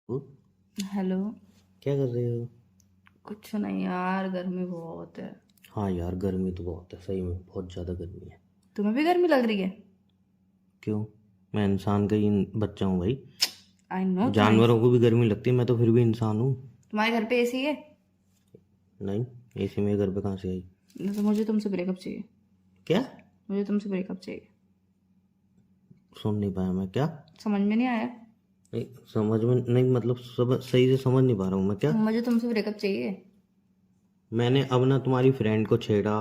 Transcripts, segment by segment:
ओ, hello. क्या कर रहे हो? कुछ नहीं यार, गर्मी बहुत है। हाँ यार, गर्मी तो बहुत है, सही में बहुत ज़्यादा गर्मी है। तुम्हें भी गर्मी लग रही है? क्यों? मैं इंसान का ही बच्चा हूँ भाई। आई नो तुम्हें। जानवरों को भी गर्मी लगती है, मैं तो फिर भी इंसान हूँ। तुम्हारे घर पे एसी है? नहीं, एसी मेरे घर पे कहाँ से आई? नहीं तो मुझे तुमसे ब्रेकअप चाहिए। क्या? मुझे तुमसे ब्रेकअप चाहिए। सुन नहीं पाया मैं, क्या? समझ में नहीं आया? नहीं, समझ में नहीं, मतलब सब सही से समझ नहीं पा रहा हूँ मैं, क्या? मुझे तुमसे ब्रेकअप चाहिए। मैंने अब ना तुम्हारी फ्रेंड को छेड़ा,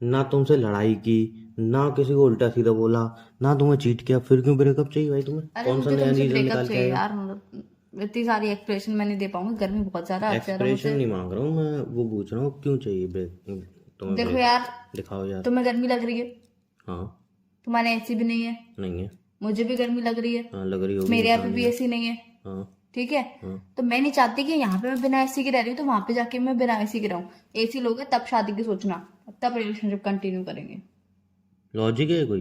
ना तुमसे लड़ाई की, ना किसी को उल्टा सीधा बोला, ना तुम्हें चीट किया, फिर क्यों ब्रेकअप चाहिए भाई तुम्हें? अरे कौन सा मुझे नया तुमसे रीज़न ब्रेकअप निकाल के चाहिए आए हो? यार, मतलब इतनी सारी एक्सप्रेशन मैं नहीं दे पाऊंगी, गर्मी बहुत ज्यादा है ज्यादा एक्सप्रेशन मुझे। नहीं मांग रहा हूँ मैं, वो पूछ रहा हूँ क्यों चाहिए ब्रेक तुम्हें देखो ब्रेकअप। यार, दिखाओ यार। तुम्हें गर्मी लग रही है, हाँ। तुम्हारे एसी भी नहीं है, नहीं है। मुझे भी गर्मी लग रही है, हाँ, लग रही होगी, मेरे यहाँ पे इंसान ही भी हो। एसी नहीं है। हाँ। ठीक है। हाँ। तो मैं नहीं चाहती कि यहाँ पे मैं बिना एसी के रह रही हूँ तो वहां पे जाके मैं बिना एसी के रहूँ। एसी लोगे तब शादी की सोचना, तब रिलेशनशिप कंटिन्यू करेंगे। लॉजिक है कोई?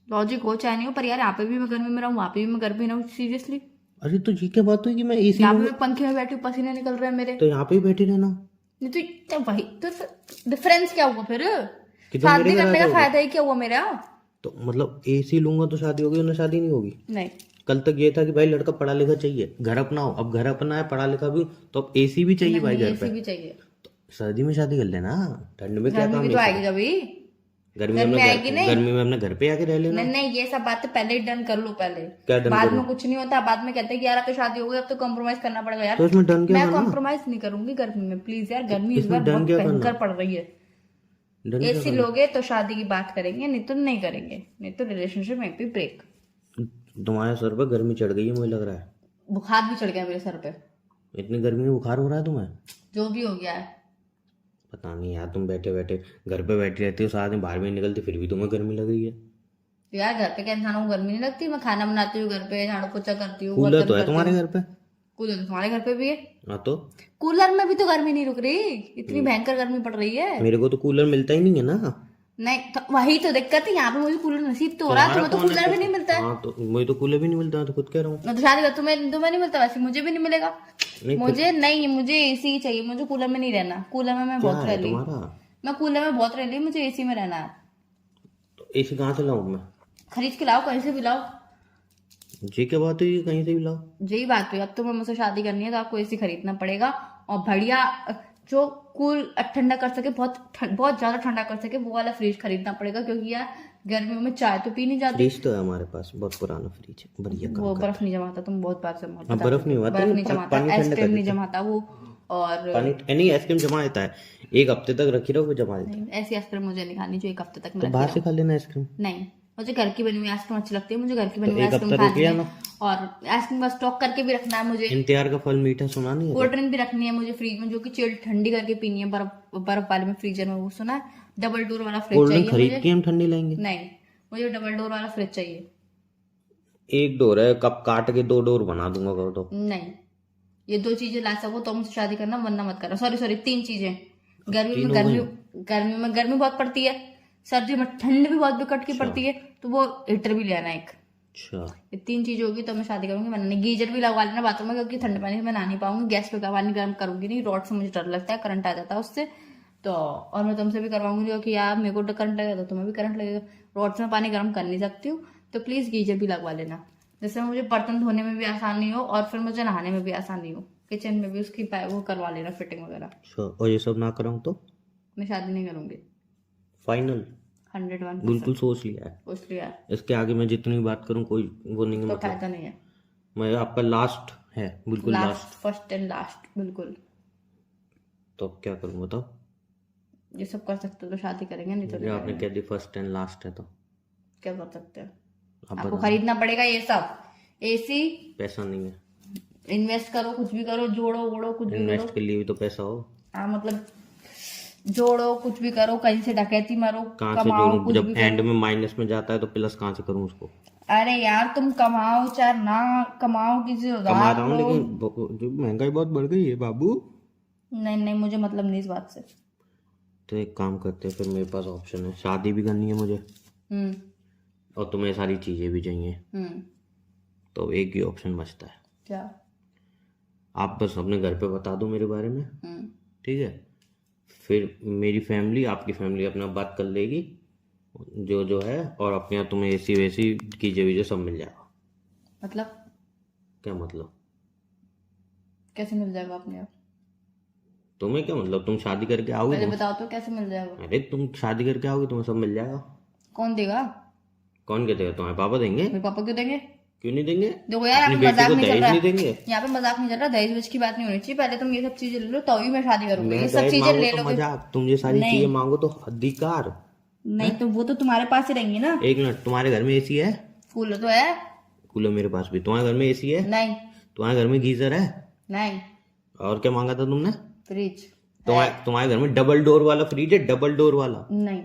लॉजिक हो चाहे नहीं हो, पर यार यहाँ पे भी मैं गर्मी में रहूँ, वहां पे भी मैं गर्मी में रहूँ, सीरियसली। अरे तो ये क्या बात हुई कि मैं एसी यहाँ पे लूंगा? मैं पंखे में बैठी हूँ, पसीने निकल रहे हैं मेरे। तो यहाँ पे ही बैठी रहना। नहीं तो वही तो डिफरेंस क्या हुआ फिर? कि तुम मेरे शादी घर आ करने का जाओगे? फायदा ही क्या हुआ मेरा? तो मतलब एसी लूंगा तो शादी होगी, ना शादी नहीं होगी? नहीं। कल तक ये था कि भाई लड़का पढ़ा लिखा चाहिए, घर अपना हो, अब घर अपना है, पढ़ा लिखा भी हूं, तो अब एसी भी चाहिए भाई नहीं, घर पे। एसी भी चाहिए। तो सर्दी में शादी कर लेना, ठंड में क्या गर्मी भी काम तो एसी आएगी का? कभी। गर्मी में गर्मी अपने आएगी घर, नहीं। गर्मी में अपने घर पे आके रह लेना। नहीं नहीं, ये सब बातें पहले ही डन कर लो पहले। क्या डन बाद करूं? में कुछ नहीं होता, बाद में कहते हैं कि यार अब तो शादी हो गई, अब तो कॉम्प्रोमाइज करना पड़ेगा यार। तो इसमें डन क्या मैं करना? कॉम्प्रोमाइज नहीं करूंगी गर्मी में, प्लीज यार, गर्मी इस बार इसमें डन बहुत क्या करना? भयंकर पड़ रही है। डन क्या एसी करना? लोगे तो शादी की बात करेंगे, नहीं तो नहीं करेंगे, नहीं तो रिलेशनशिप में भी ब्रेक। तुम्हारे सर पे गर्मी चढ़ गई है मुझे लग रहा है। बुखार भी चढ़ गया मेरे सर पे। इतनी गर्मी में बुखार हो रहा है तुम्हें? जो भी हो गया है। पता नहीं यार, तुम बैठे बैठे घर पे बैठी रहती हो, साथ में बाहर भी नहीं निकलती, फिर भी तुम्हें गर्मी लग रही है। तो यार घर पे क्या इंसानों को गर्मी नहीं लगती? मैं खाना बनाती हूँ घर पे, झाड़ू पोछा करती हूँ, कूलर बर्तन तो है करती तुम्हारे हूँ। घर पे? कूलर तो तुम्हारे घर पे भी है। हाँ तो? कूलर में भी तो गर्मी नहीं रुक रही, इतनी भयंकर गर्मी पड़ रही है। मेरे को तो कूलर मिलता ही नहीं है ना। नहीं तो वही तो दिक्कत है, यहाँ पे मुझे कूलर नसीब तो हो रहा है, तुम्हारा तुम्हें तो कौन है कूलर भी फिर? नहीं मिलता है। हाँ तो मुझे तो कूलर भी नहीं मिलता, मैं तो खुद कह रहा हूँ। मैं तो शादी कर, तुम्हें नहीं मिलता, वैसे मुझे भी नहीं मिलेगा। नहीं फिर मुझे नहीं, मुझे एसी ही चाहिए, मुझे कूलर में नहीं रहना। कूलर में मैं क्या बहुत रह है ली। तुम्हारा? मैं कूलर में बहुत रह ली, मुझे एसी में रहना है। तो एसी कहाँ से लाऊं मैं? खरीद के लाओ, कहीं से भी लाओ। ये क्या बात हुई, कहीं से भी लाओ? यही बात हुई, अब तुम्हें मुझसे शादी करनी है तो आपको एसी खरीदना पड़ेगा। और बढ़िया, जो कूल ठंडा कर सके, बहुत ज्यादा ठंडा कर सके, वो वाला फ्रिज खरीदना पड़ेगा, क्योंकि यार गर्मियों में चाय तो पी नहीं जाती। फ्रिज तो है हमारे पास, बहुत पुराना फ्रिज है, बढ़िया काम वो करता बर्फ नहीं जमाता, तुम बहुत बार से है। हाँ, बर्फ नहीं हुआ तो बर्फ नहीं जमाता, पानी ठंडा आइसक्रीम कर नहीं देता है। जमाता वो। और पानी नहीं, आइसक्रीम जमा देता है, एक हफ्ते तक रखी रहो फिर जमा देता है। नहीं, ऐसी आइसक्रीम मुझे नहीं खानी जो एक हफ्ते तक तो मैं बाहर रखी से रहूं। खा लेना आइसक्रीम। नहीं, मुझे घर की बनी हुई आइसक्रीम अच्छी लगती है, मुझे घर की बनी तो हुई एक आइसक्रीम हफ्ता रोक खानी लिया है। ना। और आइसक्रीम का स्टॉक करके भी रखना है मुझे। इंतजार का फल मीठा, सुना नहीं है कोल्ड क्या? ड्रिंक भी रखनी है मुझे फ्रीज में, जो कि चिल्ड ठंडी करके पीनी है, बर्फ बर्फ वाले में, फ्रीजर में, वो सुना है। डबल डोर वाला फ्रिज कोल्ड ड्रिंक चाहिए खरीद मुझे। के हम ठंडी लाएंगे? नहीं, मुझे डबल डोर वाला फ्रिज चाहिए। एक डोर है, कप काट के दो डोर बना दूंगा कहो तो। नहीं, ये दो चीजें ला सको तो मुझसे शादी करना, वरना मत करना। सॉरी सॉरी, तीन चीजें। गर्मी तीन में हो गई। गर्मी में गर्मी बहुत पड़ती है, सर्दी में ठंड भी बहुत बिकट की अच्छा। पड़ती है, तो वो हीटर भी ले आना एक। अच्छा। ये तीन चीज होगी तो मैं शादी करूंगी, वरना नहीं। गीजर भी लगवा लेना बाथरूम में, क्योंकि ठंडे पानी से मैं नहा नहीं पाऊंगी, गैस पे का पानी गर्म करूंगी नहीं, रॉड से मुझे डर लगता है, करंट आ जाता है उससे। तो और मैं तुमसे भी करवाऊंगी, क्योंकि यार मेरे को तो करंट लगेगा तो तुम्हें भी करंट लगेगा, रॉड से मैं पानी गर्म कर नहीं सकती हूँ। तो प्लीज गीजर भी लगवा लेना, जिससे मुझे बर्तन धोने में भी आसानी हो और फिर मुझे नहाने में भी आसानी हो। किचन में भी उसकी वो करवा लेना, फिटिंग वगैरह। अच्छा, और ये सब ना कराऊं तो? मैं शादी नहीं करूंगी। फाइनल? 101%। बिल्कुल सोच लिया है। सोच लिया है। इसके आगे मैं जितनी बात करूं कोई वो नहीं है, तो मतलब फायदा नहीं है। मैं आपका लास्ट है, बिल्कुल last, last. First and last, बिल्कुल। तो अब क्या करूं बताओ? ये सब कर सकते हो तो शादी करेंगे, नहीं तो मुझे नहीं आपने करेंगे। कह दी फर्स्ट एंड लास्ट है, तो क्या कर सकते हैं? आप आपको बताओ। खरीदना पड़ेगा ये सब, एसी। पैसा नहीं है। इन्वेस्ट करो, कुछ भी करो, जोड़ो वोड़ो, कुछ भी करो। इन्वेस्ट के लिए भी तो पैसा हो। हाँ मतलब, जोड़ो, कुछ भी करो, कहीं से डकैती मारो, कहाँ से कमाओ, जोड़ूं? कुछ जब भी एंड करो। में माइनस में जाता है तो प्लस कहाँ से करूं उसको? अरे यार, तुम कमाओ चाहे ना कमाओ, किसी से कमा उधार रहा हूँ, लो। लेकिन जो महंगाई बहुत बढ़ गई है बाबू। नहीं नहीं, मुझे मतलब नहीं इस बात से। तो एक काम करते हैं फिर, मेरे पास ऑप्शन है, शादी भी करनी है मुझे हम्म। और तुम्हें सारी चीजें भी चाहिए, हम्म। तो एक ही ऑप्शन बचता है। क्या? आप बस अपने घर पे बता दो मेरे बारे में, हम्म, ठीक है? फिर मेरी फैमिली, आपकी फैमिली अपना बात कर लेगी जो जो है, और अपने यहाँ तुम्हें एसी वेसी कीजे वीजे सब मिल जाएगा। मतलब क्या मतलब? कैसे मिल जाएगा अपने आप? तुम्हें क्या मतलब? तुम शादी करके आओगे, पहले तुम, बताओ तो कैसे मिल जाएगा? अरे तुम शादी करके आओगे तुम्हें सब मिल जाएगा। कौन देगा? कौन कहते हैं? तुम्हारे पापा देंगे। मेरे पापा क्यों देंगे? क्यों नहीं देंगे? देखो यार, अपनी यहाँ पे बेटी मजाक को नहीं चल दहेज रहा नहीं है। देंगे? यहाँ पे मजाक नहीं चल रहा, दहेज वहेज की बात नहीं होनी चाहिए। पहले तुम ये सब चीजें ले लो तभी मैं शादी करूंगी। मैं ये सब दहेज चीजें मांगू ले तो लोगे? मजाक, तुम ये सारी नहीं। चीजें मांगो तो अधिकार। नहीं तो वो तो तुम्हारे पास ही रहेंगी ना। एक मिनट, तुम्हारे घर में एसी है? कूलर तो है। कूलर मेरे पास भी। तुम्हारे घर में एसी है? नहीं। तुम्हारे घर में गीजर है? नहीं। और क्या मांगा था तुमने? फ्रिज। तुम्हारे घर में डबल डोर वाला फ्रिज है? डबल डोर वाला? नहीं।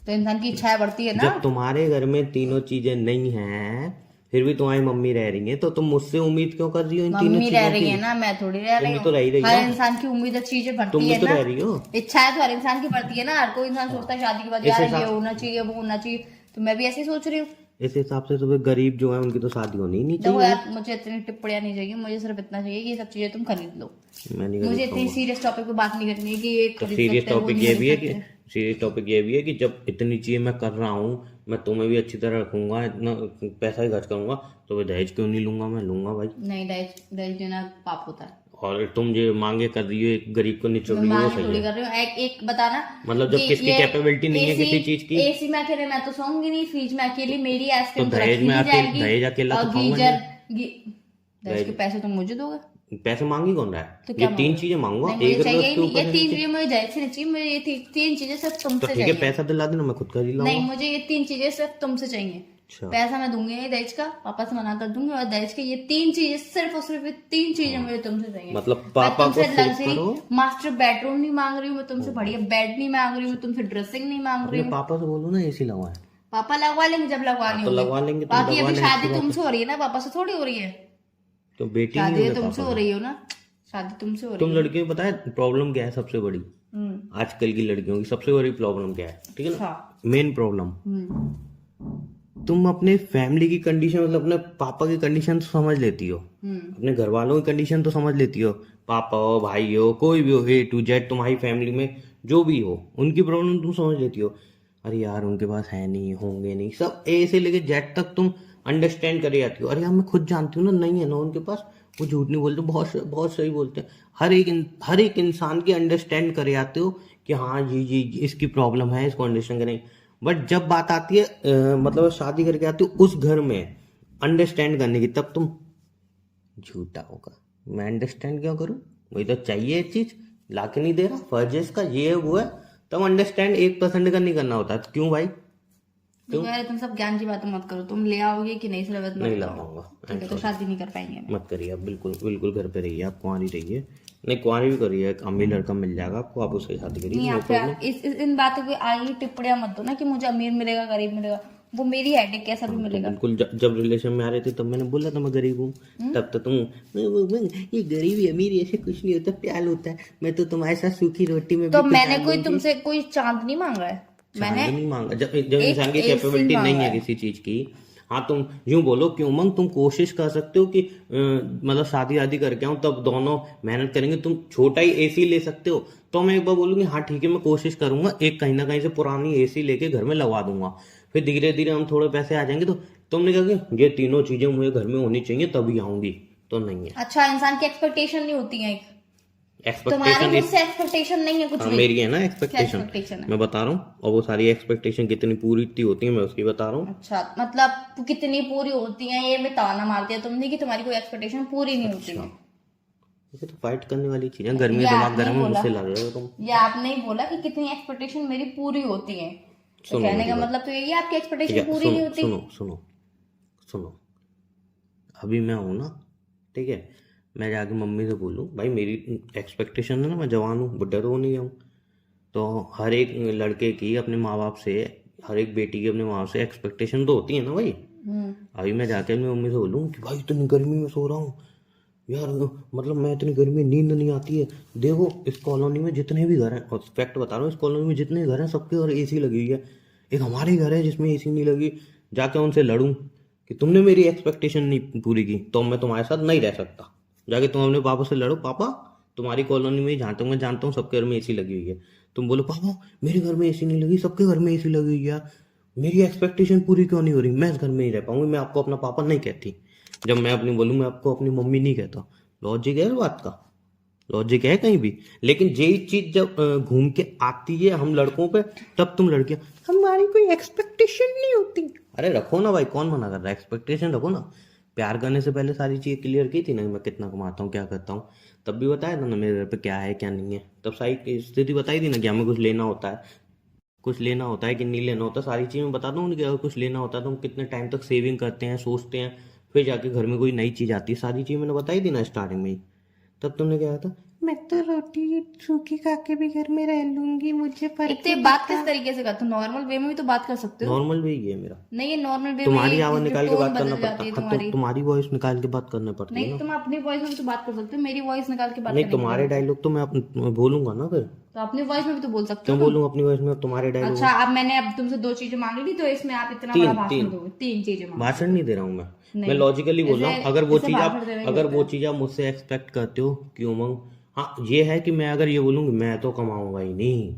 तो इंसान की इच्छाएं बढ़ती है ना। जब तुम्हारे घर में तीनों चीजें नहीं हैं, फिर भी तुम्हारी मम्मी रह रही है, तो तुम मुझसे उम्मीद क्यों कर रही हो इन तीनों मम्मी रह चीजों रही की? है ना, मैं थोड़ी रह रही तुम भी हूँ। तो रह ही रही हर हो। इंसान की उम्मीद चीजें तुम बढ़ती भी है तो ना। रह रही हो। इच्छाएं तो हर इंसान की बढ़ती है ना। हर कोई इंसान सोचता है शादी के बाद इस यार ये हिसाब- होना चाहिए, वो होना चाहिए। तो मैं भी ऐसे ही सोच रही हूँ। इस हिसाब से तो फिर गरीब जो है उनकी तो शादी होनी ही नहीं देखो चाहिए। यार, मुझे इतनी टिप्पणियां नहीं चाहिए। मुझे सिर्फ इतना चाहिए कि ये सब चीजें तुम खरीद लो। मैं नहीं मुझे कर इतनी सीरियस टॉपिक पे बात नहीं करनी है कि ये तो खरीद सीरियस सकते हैं, वो टॉपिक नहीं ये भी है खरीद कि सकते। सीरियस टॉपिक ये भी है कि जब इतनी चीजें मैं कर रहा हूँ, मैं तुम्हें भी अच्छी तरह रखूंगा, इतना पैसा ही खर्च करूंगा, तो फिर दहेज क्यों नहीं लूंगा? मैं लूंगा भाई। नहीं, दहेज दहेज देना पाप होता है। और तुम जो मांगे कर रही हो, एक गरीब को निचोड़ मैं रही हो, वो मांग सही थोड़ी है। कर रही हूँ। एक बताना मतलब जब कि किसकी ये कैपेबिलिटी नहीं है किसी चीज की, एसी में अकेले मैं तो सोऊंगी नहीं, फ्रिज में अकेली मेरी तो आइसक्रीम तो दहेज रखी में नहीं दहेज जाएगी। अकेला और तो खाऊंगा गीजर नहीं। दहेज के पैसे तुम मुझे दोगे? पैसे मांगी कौन रहा है? तो ये क्या तीन मांगोगे? चीजें मांगूंगा, नहीं, मुझे एक रुपये चाहिए ही उसके नहीं। ऊपर ये से तीन नीचे। चीजें मुझे दहेज से नहीं चाहिए। मुझे ये तीन चीजें सिर्फ तो तुमसे ठीक है, चाहिए। पैसा दिला देना, मैं खुद खरीद नहीं, लाऊंगा। मुझे ये तीन चीजें सिर्फ तुमसे चाहिए। अच्छा, पैसा मैं दूंगी नहीं दहेज का, पापा से मना कर दूंगी। और दहेज के ये तीन चीजें, सिर्फ और सिर्फ ये तीन चीजें मुझे तुमसे चाहिए। मतलब मैं पापा को तुमसे सिर्फ लग्जरी करो। मास्टर बेडरूम नहीं मांग रही हूँ, मैं तुमसे बढ़िया बेड नहीं मांग रही हूँ, मैं तुमसे ड्रेसिंग नहीं मांग रही अपने हूँ। पापा से बोलो ना एसी लगवाए। पापा लगवा लेंगे जब लगवानी तो होगी। लगवा लेंगे, तुम बाकी लगवा अभी लेंगे, शादी अच्छी बात तुमसे हो रही है ना, पापा से थोड़ी हो रही है। तो बेटी नहीं शादी होंगे तुमसे पापा हो को। रही हो ना, शादी तुमसे हो रही तुम है। लड़कियों को पता है प्रॉब्लम क्या है सबसे बड़ी? आजकल की लड़कियों की सबसे बड़ी प्रॉब्लम क्या है? ठीक है ना, हाँ। मेन प्रॉब्लम, हम्म, तुम अपने फैमिली की कंडीशन, मतलब अपने पापा की कंडीशन तो समझ लेती हो, अपने घर वालों की कंडीशन तो समझ लेती हो, पापा हो, भाई हो, कोई भी हो, A to Z तुम्हारी फैमिली में जो भी हो, उनकी प्रॉब्लम तुम समझ लेती हो। अरे यार उनके पास है नहीं, होंगे नहीं, सब A से लेके Z तक तुम अंडरस्टैंड कर जाती हो। अरे यार मैं खुद जानती हूँ ना, नहीं है ना उनके पास, वो झूठ नहीं बोलते, बहुत सही बोलते हैं। हर एक इंसान की अंडरस्टैंड कर जाते हो कि हाँ जी इसकी प्रॉब्लम है, इसको अंडरस्टैंड करें। बट जब बात आती है मतलब शादी करके आती हो उस घर में अंडरस्टैंड करने की, तब तुम झूठा होगा। मैं अंडरस्टैंड क्यों करूं? वही तो चाहिए चीज, ला के नहीं दे रहा, फर्ज है इसका, ये है वो है, तब अंडरस्टैंड 1% का नहीं करना होता। क्यों भाई? देखो यार, तुम सब ज्ञान की बातें मत करो। तुम ले आओगे कि नहीं, सिर्फ नहीं लाऊंगा। ठीक है, तो शादी नहीं कर पाएंगे हम। मत करिए आप, बिल्कुल घर पे रहिए, आप कुंवारी रहिए। नहीं कुंवारी भी करिए, एक अमीर लड़का मिल जाएगा आपको, आप उससे शादी नहीं, करिए। आप इन बातों पे आई टिप्पणियां मत दो ना कि मुझे अमीर मिलेगा गरीब मिलेगा। वो मेरी हेडेक, कैसा भी मिलेगा। बिल्कुल, जब रिलेशन में आ रहे थे तब मैंने बोला था मैं गरीब हूँ, तब तो तुम ये गरीबी अमीर ऐसे कुछ नहीं होता, प्यार होता है, मैं तो तुम्हारे साथ सूखी रोटी में तो भी मैंने गुजार कोई लूंगी। तुमसे कोई चांद नहीं मांगा है। मैंने चांद नहीं मांगा, जब इंसान की एक कैपेबिलिटी मांगा नहीं है है। किसी चीज की। हाँ तुम यूं बोलो कि उमंग तुम कोशिश कर सकते हो कि मतलब शादी आदि करके आऊं, तब दोनों मेहनत करेंगे, तुम छोटा ही एसी ले सकते हो, तो मैं एक बार बोलूंगी हाँ ठीक है मैं कोशिश करूंगा, एक कहीं ना कहीं से पुरानी एसी लेके घर में लगवा दूंगा, फिर धीरे धीरे हम थोड़े पैसे आ जाएंगे। तो तुमने कहा कि ये तीनों चीजें मुझे घर में होनी चाहिए तभी आऊंगी, तो नहीं है। अच्छा, इंसान की एक्सपेक्टेशन नहीं होती है। तुम्हारी एक्सपेक्टेशन मुझसे एक्सपेक्टेशन नहीं है कुछ भी। मेरी है ना क्या एक्सपेक्टेशन, एक्सपेक्टेशन है? मैं बता रहा हूँ, और वो सारी एक्सपेक्टेशन कितनी पूरी इतनी होती है मैं उसकी बता रहा हूँ। अच्छा, मतलब कितनी पूरी होती है ये में ताना मारते हैं तुमने कि तुम्हारी कोई एक्सपेक्टेशन पूरी नहीं होती है। ये तो फाइट करने वाली चीज है, गर्मी ये दिमाग आपने गर्म है, बोला। मुझसे लड़ रहे हो तुम। ये आपने ही बोला कि कितनी एक्सपेक्टेशन मेरी पूरी होती है, तो सुनो कहने मेरी का बात। मतलब तो यही है आपकी ठीक एक्सपेक्टेशन है, पूरी नहीं होती। सुनो, अभी मैं हूं ना, ठीक है, मैं जाके मम्मी से बोलूं भाई मेरी एक्सपेक्टेशन है ना, मैं जवान हूँ, बुढ़ा तो नहीं हूँ, तो हर एक लड़के की अपने माँ बाप से, हर एक बेटी की अपने माँ बाप से एक्सपेक्टेशन तो होती है ना भाई। अभी मैं जाके अपनी मम्मी से बोलूँ कि भाई इतनी गर्मी में सो रहा हूँ यार, मतलब मैं इतनी गर्मी में नींद नहीं आती है, देखो इस कॉलोनी में जितने भी घर हैं, और फैक्ट बता रहा हूँ, इस कॉलोनी में जितने घर हैं सबके घर एसी लगी हुई है, एक हमारे घर है जिसमें एसी नहीं लगी, जाके उनसे लड़ूं कि तुमने मेरी एक्सपेक्टेशन नहीं पूरी की तो मैं तुम्हारे साथ नहीं रह सकता। जाके तुम अपने पापा से लड़ो, पापा तुम्हारी कॉलोनी में जहाँ तक मैं जानता हूँ सबके घर में एसी लगी हुई है, तुम बोलो पापा मेरे घर में एसी नहीं लगी, सबके घर में एसी लगी हुई है यार, मेरी एक्सपेक्टेशन पूरी क्यों नहीं हो रही, मैं इस घर में नहीं रह पाऊंगी, मैं आपको अपना पापा नहीं कहती। जब मैं अपनी बोलूँ मैं आपको अपनी मम्मी नहीं कहता। लॉजिक है इस बात का? लॉजिक है कहीं भी? लेकिन यही चीज जब घूम के आती है हम लड़कों पे, तब तुम लड़कियां हमारी कोई एक्सपेक्टेशन नहीं होती। अरे रखो ना भाई, कौन मना कर रहा है, एक्सपेक्टेशन रखो ना। प्यार करने से पहले सारी चीजें क्लियर की थी ना, मैं कितना कमाता हूँ क्या करता हूँ, तब भी बताया था ना मेरे घर पे क्या है क्या नहीं है, तब सारी स्थिति बताई थी ना कि हमें कुछ लेना होता है, कुछ लेना होता है कि नहीं लेना होता, सारी चीज़ मैं बता दूँ कि अगर कुछ लेना होता है तो हम कितने टाइम तक सेविंग करते हैं, सोचते हैं, फिर जाके घर में कोई नई चीज़ आती है, सारी चीज़ मैंने बताई थी ना स्टार्टिंग में ही। तब तुमने क्या कहा था, मैं तो रोटी सूखी खा के भी घर में रह लूंगी, मुझे पर एक तो ये बात किस तरीके से करते हो, नॉर्मल वे में भी तो बात कर सकते हो। नॉर्मल वे ही है मेरा। नहीं ये नॉर्मल वे में तुम्हारी ये आवाज जो निकाल के टोन बात करना बदल पड़ता जाती है हाँ, तो तुम्हारी। तुम्हारी वॉइस निकाल के बात करना पड़ती है नहीं ना। तुम अपनी वॉइस में भी तो बात कर सकते हो, मेरी वॉइस निकाल के बात नहीं करने की तुम्हारे जरूरत है। डायलॉग तो मैं बोलूंगा ना फिर। तो अपनी वॉइस में भी तो बोल सकते क्यों हो तुम। बोलूँ अपनी वॉइस में, अब तुम्हारे डायलॉग। अच्छा अब मैंने अब तुमसे 2 चीजें मांगी थी तो इसमें आप इतना बड़ा भाषण दोगे, 3 चीजें मांगी। भाषण नहीं दे रहा हूँ मैं नहीं, लॉजिकली बोल रहा हूँ। ऐसे- अगर वो ऐसे चीज आप भाषण देना ही अगर होता वो है। चीज आप मुझसे एक्सपेक्ट करते हो कि उमंग, हाँ ये है कि मैं अगर ये बोलूँ मैं तो कमाऊंगा ही नहीं,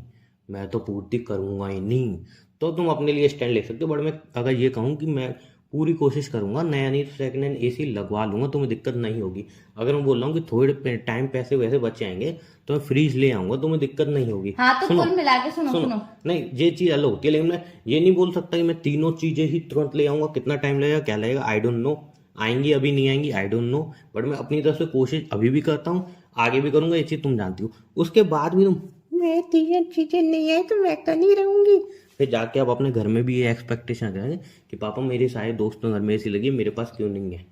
मैं तो पूर्ति करूंगा ही नहीं, तो तुम अपने लिए स्टैंड ले सकते हो। बट मैं अगर ये कहूँ कि मैं पूरी कोशिश करूंगा, नया नहीं तो सेकंड हैंड एसी लगवा लूंगा, तुम्हें दिक्कत नहीं होगी। अगर मैं बोल रहा हूँ कि थोड़े टाइम पैसे वैसे बच जाएंगे तो मैं फ्रीज ले आऊंगा, तुम्हें दिक्कत नहीं होगी। हाँ तो सुनो कुल मिला के सुनो सुनो नहीं ये चीज अलग होती है, लेकिन मैं ये नहीं बोल सकता कि मैं तीनों चीजें ही तुरंत ले आऊंगा। कितना टाइम लगेगा क्या लगेगा आई डोंट नो, आएंगी अभी नहीं आएंगी आई डोंट नो, बट मैं अपनी तरफ से कोशिश अभी भी करता हूँ, आगे भी करूंगा, ये चीज तुम जानती हो। उसके बाद भी तुम मैं तीन चीजें नहीं है तो मैं तो नहीं रहूंगी, फिर जाके आप अपने घर में भी ये एक्सपेक्टेशन करेंगे कि पापा मेरे सारे दोस्तों घर में एसी लगी है, मेरे पास क्यों नहीं है,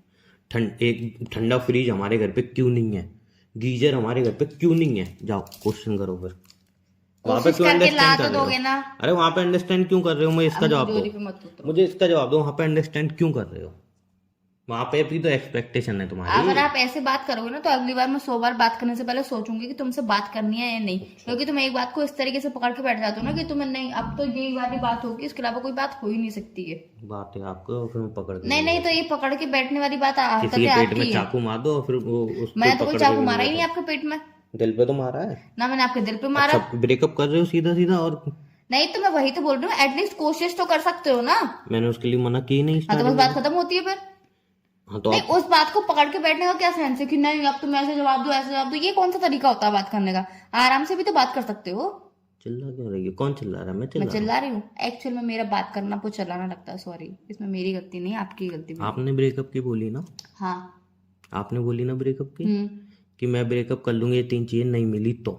एक ठंडा फ्रिज हमारे घर पे क्यों नहीं है, गीजर हमारे घर पे क्यों नहीं है। जाओ क्वेश्चन करो फिर वहां पे कोशिश क्यों करके ला अंडरस्टैंड तो कर रहे दोगे हो। ना। अरे वहां पे अंडरस्टैंड क्यों कर रहे हो, मुझे इसका जवाब जोरी दो, पे मत उतरो। मुझे इसका जवाब दो, वहां पे अंडरस्टैंड क्यों कर रहे हो, वहां पे भी तो एक्सपेक्टेशन है तुम्हारी। अगर आप ऐसे बात करोगे ना तो अगली बार मैं 100 बार बात करने से पहले सोचूंगी कि तुमसे बात करनी है या नहीं, क्योंकि तुम एक बात को इस तरीके से पकड़ के बैठ जाते हो ना कि तुम्हें नहीं, अब तो यही वाली बात होगी, इसके अलावा कोई बात हो ही नहीं सकती है। बात है आपको, फिर मैं पकड़ के नहीं नहीं तो ये पकड़ के बैठने वाली बात किसी हरकतें के पेट आपकी में है। चाकू मार दो और फिर वो उसको मैंने तो कोई पकड़ चाकू के मारा ही बैठो। नहीं आपके पेट में, दिल पे तो मारा है। ना मैंने आपके दिल पे मारा। अच्छा ब्रेकअप कर रहे हो सीधा सीधा, और नहीं तो मैं वही तो बोल रही हूँ, एटलीस्ट कोशिश तो कर सकते हो ना। मैंने उसके लिए मना की नहीं हाँ तो बस starting बात में। खत्म होती है फिर। हाँ तो नहीं आप उस बात को पकड़ के बैठने का क्या सेंस है कि नहीं अब तुम ऐसे जवाब दो ऐसे जवाब दो, ये कौन सा तरीका होता है बात करने का। आराम से भी तो बात कर सकते हो। चिल्ला क्यों रही है, कौन चिल्ला रहा है, मैं मैं चिल्ला रहा चिल्ला रही हूँ, एक्चुअल में मेरा बात करना आपको चलाना लगता है, सॉरी, इसमें मेरी गलती नहीं है, आपकी गलती भी हूँ। है। आपने ब्रेकअप की बोली ना, हाँ। आपने बोली ना ब्रेकअप की हम्म कि मैं ब्रेकअप कर लूंगी, ये तीन चीजें नहीं मिली तो,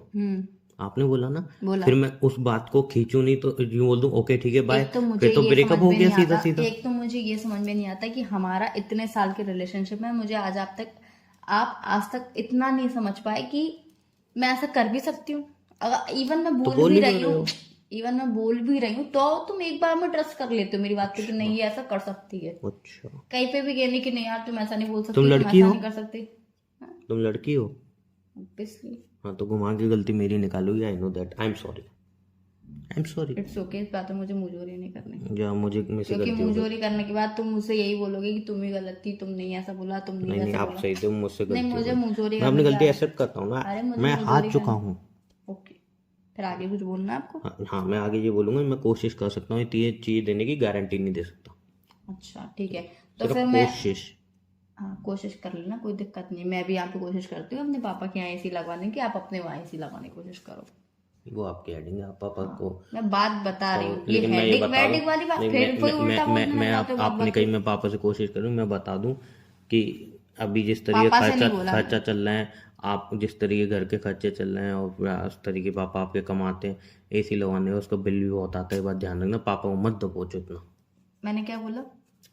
आपने बोला ना। बोला। फिर मैं उस बात को खींचू नहीं तो यूं बोल दूं ओके ठीक है बाय, एक तो मुझे फिर तो ये ब्रेकअप समझ हो में गया नहीं सीधा आता, सीधा। एक तो मुझे ये समझ में नहीं आता कि हमारा इतने साल के रिलेशनशिप में मुझे आप आज तक इतना नहीं समझ पाए कि मैं ऐसा कर भी सकती हूँ। अगर इवन मैं बोल बोल भी ही रही नहीं रहे हूँ, हो। इवन मैं बोल भी रही हूँ तो तुम एक बार में ट्रस्ट कर लेते हो मेरी बात पे कि नहीं ये ऐसा कर सकती है। अच्छा कहीं पे भी कहने की नहीं यार तुम ऐसा नहीं बोल सकती, तुम तुम लड़की ऐसा हो? नहीं कर सकती। तुम लड़की हो, ऑब्वियसली हाँ तो घुमा के गलती मेरी निकालोगी, I know that, I am sorry, I am sorry. It's okay, इस बात में मुझे मुंहजोरी नहीं करनी, या मुझे मुझसे क्योंकि गलती हो गई। मुंहजोरी करने के बाद तुम मुझसे यही बोलोगे कि तुम ही गलत थी, तुम नहीं ऐसा बोला, तुम नहीं नहीं नहीं ऐसा आप बोला। सही थे, मुझसे नहीं गलती हो मुझे गई। मुंहजोरी मैं अपनी करने गलती की एक्सेप्ट करता हूँ अरे ना, मुझे मैं मुंहजोरी हार चुका करनी- हूँ। ओके फिर आगे कुछ बोलना है आपको। हाँ हाँ, मैं आगे ये बोलूंगा, मैं कोशिश कर सकता हूँ, ये चीज देने की गारंटी नहीं दे सकता, अच्छा ठीक है, तो सिर्फ फिर मैं कोशिश। हाँ कोशिश कर लेना, कोई दिक्कत नहीं, मैं भी यहाँ पे कोशिश करती हूँ अपने पापा के यहाँ एसी लगवाने की, आप अपने वहाँ एसी लगाने की कोशिश करो। वो आपकी हेडिंग है, आप पापा को। मैं बात बता रही हूँ, ये लेकिन मैं ये हेडिक बता वेडिक दूं, वाली बात नहीं, फिर कोई उल्टा बोलने लग मैं जाते हो बात आपने बात कही पे। मैं पापा से कोशिश करूँ, मैं बता दूं कि अभी जिस तरीके पापा से नहीं बोला खर्चा चल रहा है, आप जिस तरीके घर के खर्चे चल रहे हैं और उस तरीके पापा आपके कमाते हैं, एसी लगवाने का उसका बिल भी बहुत आता है, बात ध्यान रखना, पापा को मत दबोचो इतना। मैंने क्या बोला,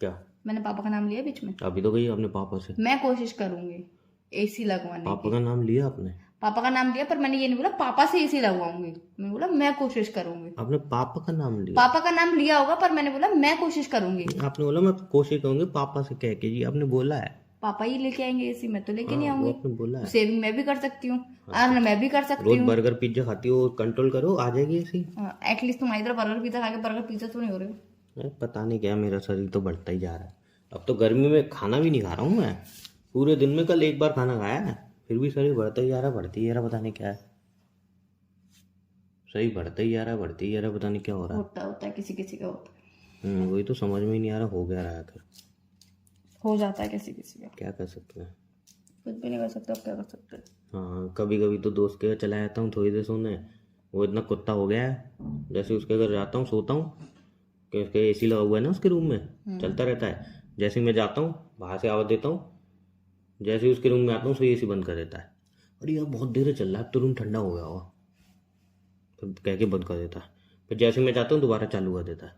क्या मैंने पापा का नाम लिया बीच में। अभी तो गई आपने पापा से, मैं कोशिश करूंगी एसी लगवाने पापा की। का नाम लिया आपने? पापा का नाम लिया पर मैंने ये नहीं बोला पापा से एसी लगवाऊंगी, मैंने बोला मैं कोशिश करूंगी। आपने पापा का नाम लिया? पापा का नाम लिया होगा पर मैंने बोला मैं कोशिश करूंगी। आपने बोला मैं कोशिश करूंगी पापा से कह के, जी आपने बोला है। पापा ही लेके आएंगे एसी, मैं तो लेके नहीं हाँ, वो आऊंगी। आपने बोला है। सेविंग मैं भी कर सकती हूँ, अर्न मैं भी कर सकती रोज हूँ। बर्गर पिज्जा खाती हो, कंट्रोल करो, आ जाएगी ऐसी। एटलीस्ट तुम्हारी तरह बर्गर पिज्जा खा के बर्गर पिज्जा तो नहीं हो रहे हो। अरे पता नहीं क्या, मेरा शरीर तो बढ़ता ही जा रहा है, अब तो गर्मी में खाना भी नहीं खा रहा हूँ मैं। पूरे दिन में कल एक बार खाना खाया है, फिर भी शरीर बढ़ता ही जा रहा, बढ़ती ही जा रहा, पता नहीं क्या है। सही बढ़ता ही जा रहा, बढ़ती ही जा रहा, पता नहीं क्या हो रहा है। होता है किसी किसी का होता है, वही तो समझ में ही नहीं आ रहा हो क्या रहा है आखिर। हो जाता है किसी किसी का। क्या कर सकते हैं, कुछ भी नहीं कर सकते, अब क्या कर सकते हैं। हाँ कभी कभी तो दोस्त के घर चला जाता हूँ थोड़ी देर सोने, वो इतना कुत्ता हो गया है, जैसे उसके घर जाता हूँ सोता हूँ कि उसके एसी लगा हुआ है ना उसके रूम में, चलता रहता है। जैसे ही मैं जाता हूँ बाहर से आवाज़ देता हूँ, जैसे ही उसके रूम में आता हूँ तो एसी बंद कर देता है। अरे यार बहुत देर से चल रहा है, अब तो रूम ठंडा हो गया होगा, फिर कह के बंद कर देता है। फिर जैसे ही मैं जाता हूँ दोबारा चालू कर देता है।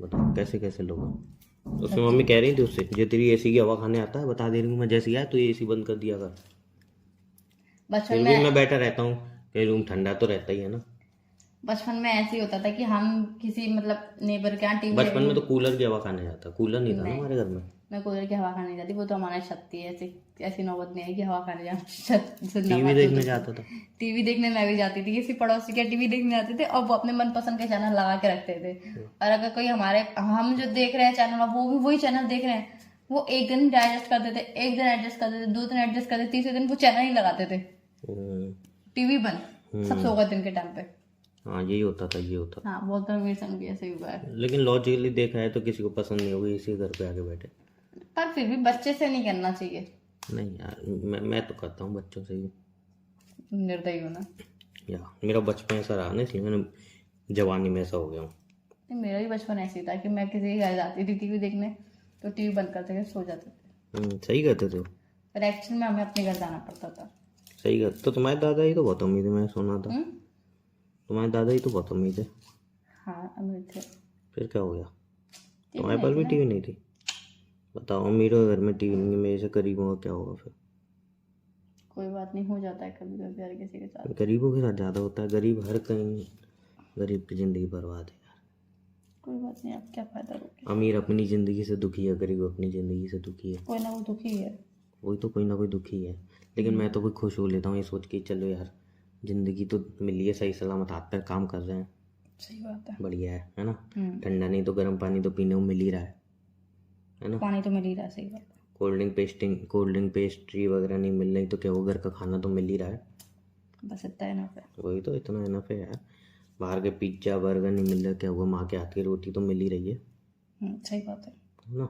बताओ कैसे कैसे लोग हैं। उसकी मम्मी कह रही थी उससे, जो तेरी एसी की हवा खाने आता है बता दे रही हूँ मैं, जैसे ही आया तो ये एसी बंद कर दिया कर। बचपन फिर भी में मैं बैठा रहता हूँ कि रूम ठंडा तो रहता ही है ना। बचपन में ऐसे ही होता था कि हम किसी मतलब नेबर के यहाँ टीवी बचपन में तो कूलर की हवा खाने जाता, कूलर नहीं था ना हमारे घर में। मैं कूलर की हवा खाने नहीं जाती, वो तो हमारा छत थी। ऐसी ऐसी नौबत नहीं है कि हवा खाने जाऊँ छत से टीवी देखने जाता था। टीवी देखने मैं भी जाती थी, किसी पड़ोसी के टीवी देखने जाते थे और वो अपने मनपसंद के चैनल लगा के रखते थे। और अगर कोई हमारे हम जो देख रहे हैं चैनल, वो भी वही चैनल देख रहे हैं, वो एक दिन डाइजेस्ट करते थे, एक दिन एडजस्ट करते थे, 2 दिन एडजस्ट करते थे, तीसरे दिन वो चैनल ही लगाते थे, हम्म, टीवी बंद, सब सो गए दिन के टाइम पे। हाँ यही होता था, ये होता था। हाँ बहुत मेरे संग भी ऐसे ही हुआ है। लेकिन लॉजिकली देखा है तो किसी को पसंद नहीं होगी इसी घर पे आके बैठे। पर फिर भी बच्चे से नहीं करना चाहिए, नहीं यार, मैं तो करता हूँ बच्चों से ही। निर्दयी होना। या मेरा बचपन ऐसा रहा ना, इसलिए मैंने जवानी में ऐसा हो गया हूँ। मेरा भी बचपन ऐसे ही था कि मैं किसी के घर जाती थी टीवी देखने, तो टीवी बंद करते थे, सो जाते थे। सही कहते थे। पर एक्चुअल में हमें अपने घर जाना पड़ता था। सही कहते तो तुम्हारे दादा ही तो बहुत अमीर थे, मैं सुना था। हम्म? तुम्हारे दादा ही तो बहुत अमीर थे। हाँ अमीर थे। फिर क्या हो गया, टीवी तुम्हारे पास भी टीवी नहीं थी। बताओ अमीरों के घर में टीवी नहीं, मेरे से गरीबों का क्या होगा फिर। कोई बात नहीं, हो जाता है कभी कभी हर किसी के साथ। गरीबों के साथ ज़्यादा होता है, गरीब हर कहीं, गरीब की ज़िंदगी बर्बाद है यार। कोई बात नहीं, अब क्या फायदा रोके। अमीर अपनी ज़िंदगी से दुखी है, गरीब अपनी ज़िंदगी से दुखी है। कोई ना कोई दुखी है। वही तो, कोई ना कोई दुखी है। लेकिन मैं तो कोई खुश हो लेता हूँ ये सोच के, चलो यार ज़िंदगी तो मिली है, सही सलामत हाथ पैर काम कर रहे हैं, सही बात है। बढ़िया है ना। ठंडा नहीं तो गर्म पानी तो पीने को मिल ही रहा है ना। पानी तो मिल ही रहा है, सही बात है। कोल्ड ड्रिंक पेस्ट्री वगैरह नहीं मिल रही तो क्या वो, घर का खाना तो मिल ही रहा है। बस इतना है ना फिर। वही तो, इतना इनफ है यार। बाहर के पिज्ज़ा बर्गर नहीं मिल रहा, क्या हुआ, माँ के हाथ की रोटी तो मिल ही रही है सही बात है। ना।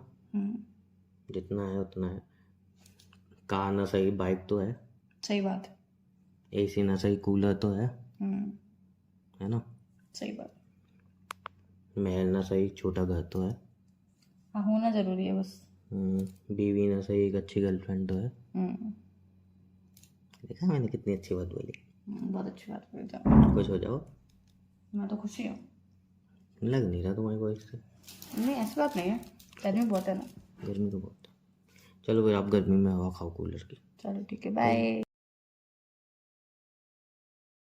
जितना है उतना है। कार ना सही बाइक तो है, सही बात है। एसी ना सही कूलर तो है ना। सही बात। महल ना सही छोटा घर तो है। हाँ होना जरूरी है बस। बीवी ना सही एक अच्छी गर्लफ्रेंड तो है। देखा मैंने कितनी अच्छी बात बोली। बहुत अच्छी बात बोली तुमने। खुश हो जाओ। मैं तो खुशी हूँ। लग नहीं रहा तुम्हारी वॉइस से। नहीं ऐसी बात नहीं है, गर्मी बहुत है ना। गर्मी तो बहुत है। चलो भाई आप गर्मी में हवा खाओ कूलर की। चलो ठीक है, बाय।